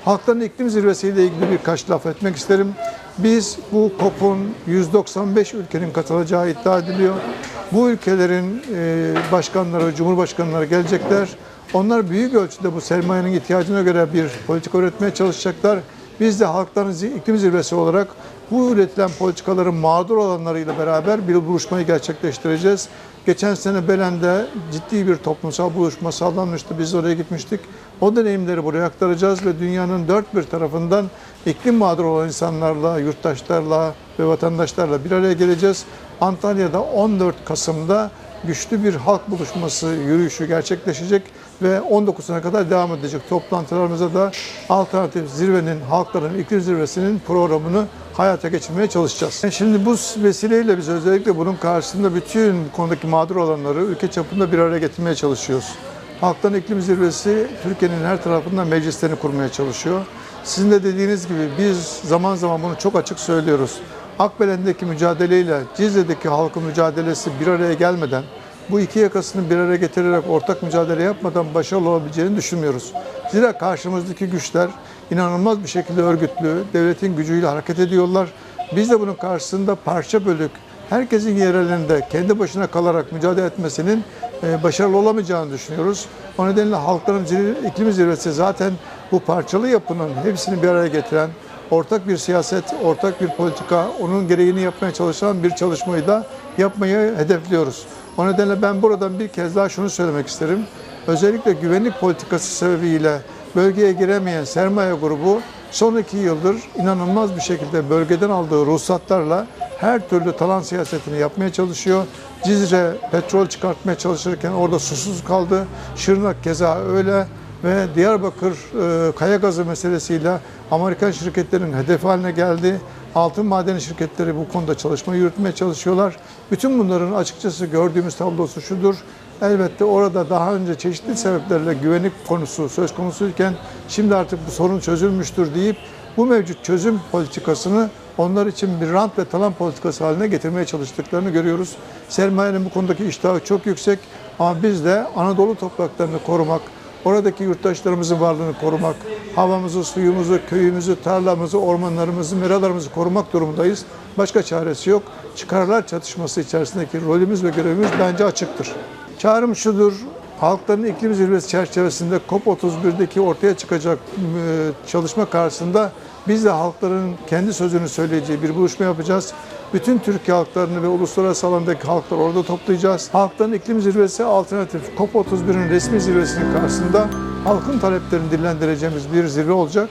Halkların iklim zirvesiyle ilgili birkaç laf etmek isterim. Biz bu COP'un 195 ülkenin katılacağı iddia ediliyor. Bu ülkelerin başkanları, cumhurbaşkanları gelecekler. Onlar büyük ölçüde bu sermayenin ihtiyacına göre bir politika üretmeye çalışacaklar. Biz de halkların iklim zirvesi olarak bu üretilen politikaların mağdur olanlarıyla beraber bir buluşmayı gerçekleştireceğiz. Geçen sene Belen'de ciddi bir toplumsal buluşma sağlanmıştı. Biz oraya gitmiştik. O deneyimleri buraya aktaracağız ve dünyanın dört bir tarafından iklim mağdur olan insanlarla, yurttaşlarla ve vatandaşlarla bir araya geleceğiz. Antalya'da 14 Kasım'da güçlü bir halk buluşması yürüyüşü gerçekleşecek ve 19'una kadar devam edecek. Toplantılarımıza da alternatif zirvenin, halkların iklim zirvesinin programını hayata geçirmeye çalışacağız. Şimdi bu vesileyle biz özellikle bunun karşısında bütün bu konudaki mağdur olanları ülke çapında bir araya getirmeye çalışıyoruz. Halkların iklim zirvesi Türkiye'nin her tarafından meclislerini kurmaya çalışıyor. Sizin de dediğiniz gibi biz zaman zaman bunu çok açık söylüyoruz. Akbelen'deki mücadeleyle Cizre'deki halkın mücadelesi bir araya gelmeden, bu iki yakasını bir araya getirerek ortak mücadele yapmadan başarılı olabileceğini düşünmüyoruz. Zira karşımızdaki güçler inanılmaz bir şekilde örgütlü, devletin gücüyle hareket ediyorlar. Biz de bunun karşısında parça bölük, herkesin yerelinde kendi başına kalarak mücadele etmesinin başarılı olamayacağını düşünüyoruz. O nedenle halkların iklim zirvesi zaten bu parçalı yapının hepsini bir araya getiren, ortak bir siyaset, ortak bir politika, onun gereğini yapmaya çalışan bir çalışmayı da yapmayı hedefliyoruz. O nedenle ben buradan bir kez daha şunu söylemek isterim. Özellikle güvenlik politikası sebebiyle bölgeye giremeyen sermaye grubu son 2 yıldır inanılmaz bir şekilde bölgeden aldığı ruhsatlarla her türlü talan siyasetini yapmaya çalışıyor. Cizre petrol çıkartmaya çalışırken orada susuz kaldı. Şırnak keza öyle ve Diyarbakır kaya gazı meselesiyle Amerikan şirketlerinin hedefi haline geldi. Altın madeni şirketleri bu konuda çalışma yürütmeye çalışıyorlar. Bütün bunların açıkçası gördüğümüz tablosu şudur. Elbette orada daha önce çeşitli sebeplerle güvenlik konusu söz konusuyken şimdi artık bu sorun çözülmüştür deyip bu mevcut çözüm politikasını onlar için bir rant ve talan politikası haline getirmeye çalıştıklarını görüyoruz. Sermayenin bu konudaki iştahı çok yüksek ama biz de Anadolu topraklarını korumak, oradaki yurttaşlarımızın varlığını korumak, havamızı, suyumuzu, köyümüzü, tarlamızı, ormanlarımızı, meralarımızı korumak durumundayız. Başka çaresi yok. Çıkarlar çatışması içerisindeki rolümüz ve görevimiz bence açıktır. Çağrım şudur, halkların iklim zirvesi çerçevesinde COP31'deki ortaya çıkacak çalışma karşısında biz de halkların kendi sözünü söyleyeceği bir buluşma yapacağız. Bütün Türkiye halklarını ve uluslararası alandaki halkları orada toplayacağız. Halkların iklim zirvesi alternatif COP31'in resmi zirvesinin karşısında halkın taleplerini dillendireceğimiz bir zirve olacak.